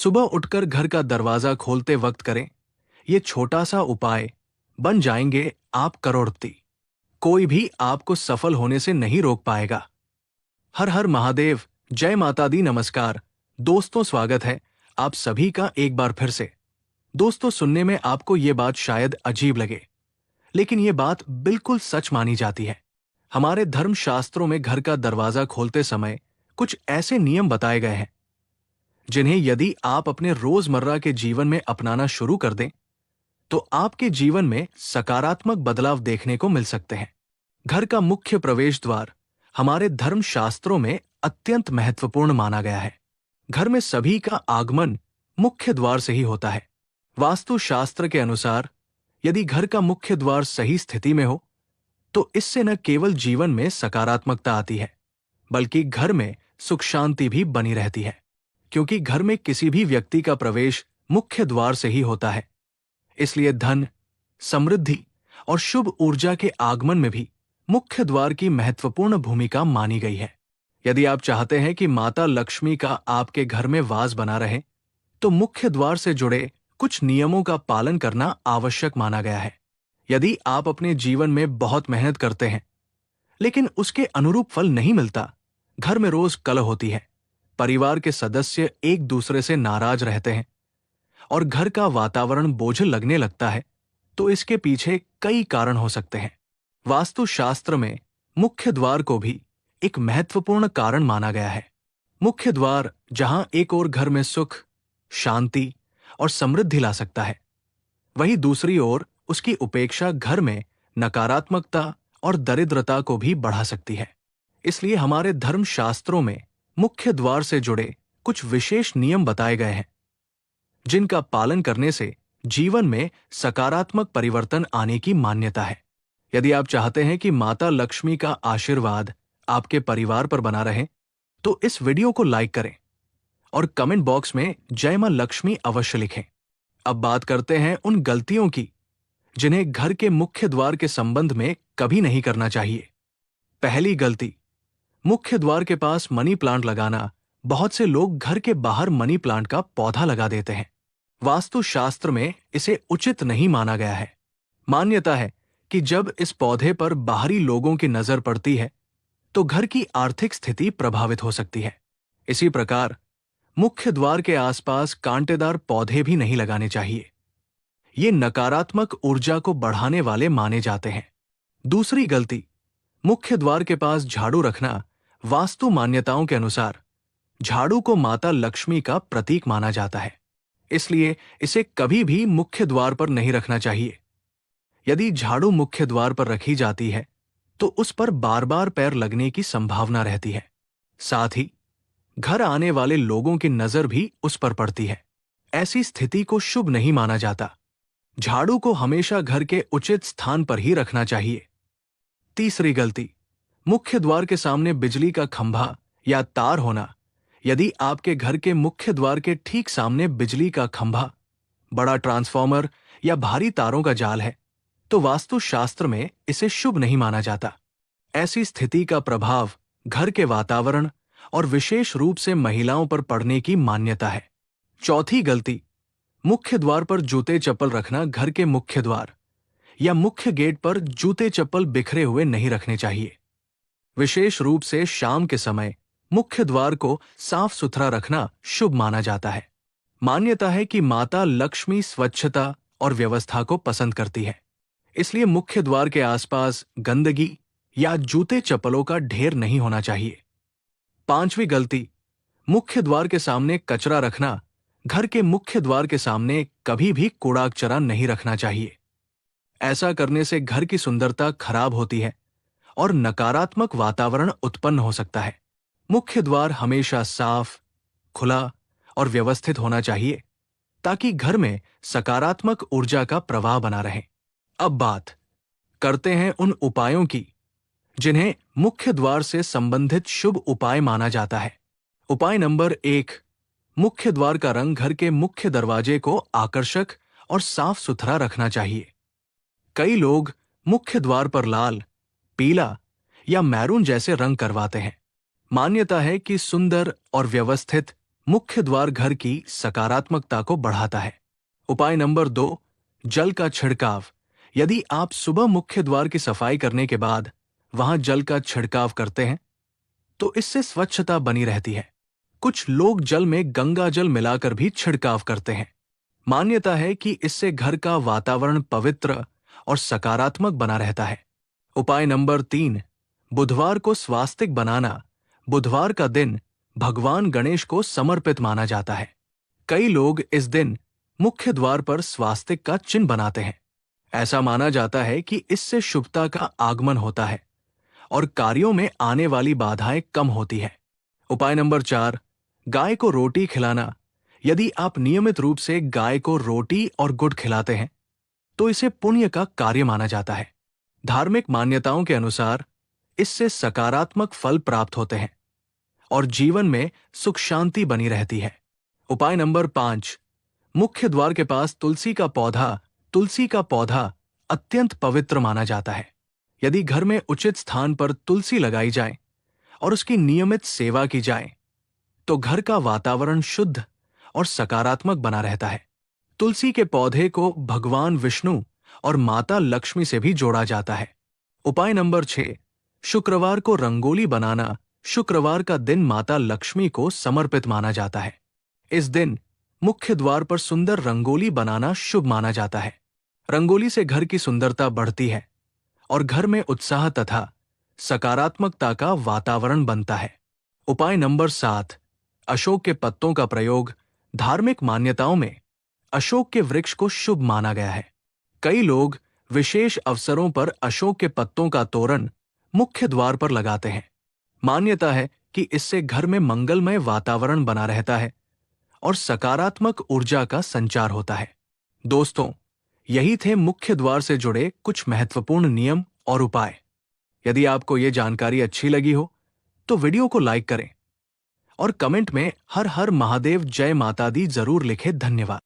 सुबह उठकर घर का दरवाजा खोलते वक्त करें। ये छोटा सा उपाय बन जाएंगे आप करोड़पति। कोई भी आपको सफल होने से नहीं रोक पाएगा। हर हर महादेव, जय माता दी, नमस्कार दोस्तों, स्वागत है आप सभी का एक बार फिर से। दोस्तों, सुनने में आपको ये बात शायद अजीब लगे, लेकिन ये बात बिल्कुल सच मानी जाती है। हमारे धर्म शास्त्रों में घर का दरवाजा खोलते समय कुछ ऐसे नियम बताए गए हैं जिन्हें यदि आप अपने रोजमर्रा के जीवन में अपनाना शुरू कर दें तो आपके जीवन में सकारात्मक बदलाव देखने को मिल सकते हैं। घर का मुख्य प्रवेश द्वार हमारे धर्म शास्त्रों में अत्यंत महत्वपूर्ण माना गया है। घर में सभी का आगमन मुख्य द्वार से ही होता है। वास्तु शास्त्र के अनुसार यदि घर का मुख्य द्वार सही स्थिति में हो तो इससे न केवल जीवन में सकारात्मकता आती है, बल्कि घर में सुख शांति भी बनी रहती है। क्योंकि घर में किसी भी व्यक्ति का प्रवेश मुख्य द्वार से ही होता है, इसलिए धन, समृद्धि और शुभ ऊर्जा के आगमन में भी मुख्य द्वार की महत्वपूर्ण भूमिका मानी गई है। यदि आप चाहते हैं कि माता लक्ष्मी का आपके घर में वास बना रहे तो मुख्य द्वार से जुड़े कुछ नियमों का पालन करना आवश्यक माना गया है। यदि आप अपने जीवन में बहुत मेहनत करते हैं लेकिन उसके अनुरूप फल नहीं मिलता, घर में रोज कलह होती है, परिवार के सदस्य एक दूसरे से नाराज रहते हैं और घर का वातावरण बोझिल लगने लगता है, तो इसके पीछे कई कारण हो सकते हैं। वास्तु शास्त्र में मुख्य द्वार को भी एक महत्वपूर्ण कारण माना गया है। मुख्य द्वार जहां एक ओर घर में सुख, शांति और समृद्धि ला सकता है, वहीं दूसरी ओर उसकी उपेक्षा घर में नकारात्मकता और दरिद्रता को भी बढ़ा सकती है। इसलिए हमारे धर्म शास्त्रों में मुख्य द्वार से जुड़े कुछ विशेष नियम बताए गए हैं जिनका पालन करने से जीवन में सकारात्मक परिवर्तन आने की मान्यता है। यदि आप चाहते हैं कि माता लक्ष्मी का आशीर्वाद आपके परिवार पर बना रहे तो इस वीडियो को लाइक करें और कमेंट बॉक्स में जय मां लक्ष्मी अवश्य लिखें। अब बात करते हैं उन गलतियों की जिन्हें घर के मुख्य द्वार के संबंध में कभी नहीं करना चाहिए। पहली गलती, मुख्य द्वार के पास मनी प्लांट लगाना। बहुत से लोग घर के बाहर मनी प्लांट का पौधा लगा देते हैं। वास्तु शास्त्र में इसे उचित नहीं माना गया है। मान्यता है कि जब इस पौधे पर बाहरी लोगों की नजर पड़ती है तो घर की आर्थिक स्थिति प्रभावित हो सकती है। इसी प्रकार मुख्य द्वार के आसपास कांटेदार पौधे भी नहीं लगाने चाहिए। ये नकारात्मक ऊर्जा को बढ़ाने वाले माने जाते हैं। दूसरी गलती, मुख्य द्वार के पास झाड़ू रखना। वास्तु मान्यताओं के अनुसार झाड़ू को माता लक्ष्मी का प्रतीक माना जाता है, इसलिए इसे कभी भी मुख्य द्वार पर नहीं रखना चाहिए। यदि झाड़ू मुख्य द्वार पर रखी जाती है तो उस पर बार बार पैर लगने की संभावना रहती है। साथ ही घर आने वाले लोगों की नजर भी उस पर पड़ती है। ऐसी स्थिति को शुभ नहीं माना जाता। झाड़ू को हमेशा घर के उचित स्थान पर ही रखना चाहिए। तीसरी गलती, मुख्य द्वार के सामने बिजली का खंभा या तार होना। यदि आपके घर के मुख्य द्वार के ठीक सामने बिजली का खंभा, बड़ा ट्रांसफॉर्मर या भारी तारों का जाल है तो वास्तु शास्त्र में इसे शुभ नहीं माना जाता। ऐसी स्थिति का प्रभाव घर के वातावरण और विशेष रूप से महिलाओं पर पड़ने की मान्यता है। चौथी गलती, मुख्य द्वार पर जूते चप्पल रखना। घर के मुख्य द्वार या मुख्य गेट पर जूते चप्पल बिखरे हुए नहीं रखने चाहिए। विशेष रूप से शाम के समय मुख्य द्वार को साफ सुथरा रखना शुभ माना जाता है। मान्यता है कि माता लक्ष्मी स्वच्छता और व्यवस्था को पसंद करती है, इसलिए मुख्य द्वार के आसपास गंदगी या जूते चप्पलों का ढेर नहीं होना चाहिए। पांचवी गलती, मुख्य द्वार के सामने कचरा रखना। घर के मुख्य द्वार के सामने कभी भी कूड़ा कचरा नहीं रखना चाहिए। ऐसा करने से घर की सुंदरता खराब होती है और नकारात्मक वातावरण उत्पन्न हो सकता है। मुख्य द्वार हमेशा साफ, खुला और व्यवस्थित होना चाहिए ताकि घर में सकारात्मक ऊर्जा का प्रवाह बना रहे। अब बात करते हैं उन उपायों की जिन्हें मुख्य द्वार से संबंधित शुभ उपाय माना जाता है। उपाय नंबर 1, मुख्य द्वार का रंग घर के मुख्य दरवाजे को आकर्षक और साफ सुथरा रखना चाहिए। कई लोग मुख्य द्वार पर लाल, पीला या मैरून जैसे रंग करवाते हैं। मान्यता है कि सुंदर और व्यवस्थित मुख्य द्वार घर की सकारात्मकता को बढ़ाता है। उपाय नंबर 2, जल का छिड़काव। यदि आप सुबह मुख्य द्वार की सफाई करने के बाद वहां जल का छिड़काव करते हैं तो इससे स्वच्छता बनी रहती है। कुछ लोग जल में गंगा जल मिलाकर भी छिड़काव करते हैं। मान्यता है कि इससे घर का वातावरण पवित्र और सकारात्मक बना रहता है। उपाय नंबर 3, बुधवार को स्वास्तिक बनाना। बुधवार का दिन भगवान गणेश को समर्पित माना जाता है। कई लोग इस दिन मुख्य द्वार पर स्वास्तिक का चिन्ह बनाते हैं। ऐसा माना जाता है कि इससे शुभता का आगमन होता है और कार्यों में आने वाली बाधाएं कम होती है। उपाय नंबर 4, गाय को रोटी खिलाना। यदि आप नियमित रूप से गाय को रोटी और गुड़ खिलाते हैं तो इसे पुण्य का कार्य माना जाता है। धार्मिक मान्यताओं के अनुसार इससे सकारात्मक फल प्राप्त होते हैं और जीवन में सुख शांति बनी रहती है। उपाय नंबर 5, मुख्य द्वार के पास तुलसी का पौधा अत्यंत पवित्र माना जाता है। यदि घर में उचित स्थान पर तुलसी लगाई जाए और उसकी नियमित सेवा की जाए तो घर का वातावरण शुद्ध और सकारात्मक बना रहता है। तुलसी के पौधे को भगवान विष्णु और माता लक्ष्मी से भी जोड़ा जाता है। उपाय नंबर 6, शुक्रवार को रंगोली बनाना। शुक्रवार का दिन माता लक्ष्मी को समर्पित माना जाता है। इस दिन मुख्य द्वार पर सुंदर रंगोली बनाना शुभ माना जाता है। रंगोली से घर की सुंदरता बढ़ती है और घर में उत्साह तथा सकारात्मकता का वातावरण बनता है। उपाय नंबर 7, अशोक के पत्तों का प्रयोग। धार्मिक मान्यताओं में अशोक के वृक्ष को शुभ माना गया है। कई लोग विशेष अवसरों पर अशोक के पत्तों का तोरण मुख्य द्वार पर लगाते हैं। मान्यता है कि इससे घर में मंगलमय वातावरण बना रहता है और सकारात्मक ऊर्जा का संचार होता है। दोस्तों, यही थे मुख्य द्वार से जुड़े कुछ महत्वपूर्ण नियम और उपाय। यदि आपको ये जानकारी अच्छी लगी हो तो वीडियो को लाइक करें और कमेंट में हर हर महादेव जय माता दी जरूर लिखें। धन्यवाद।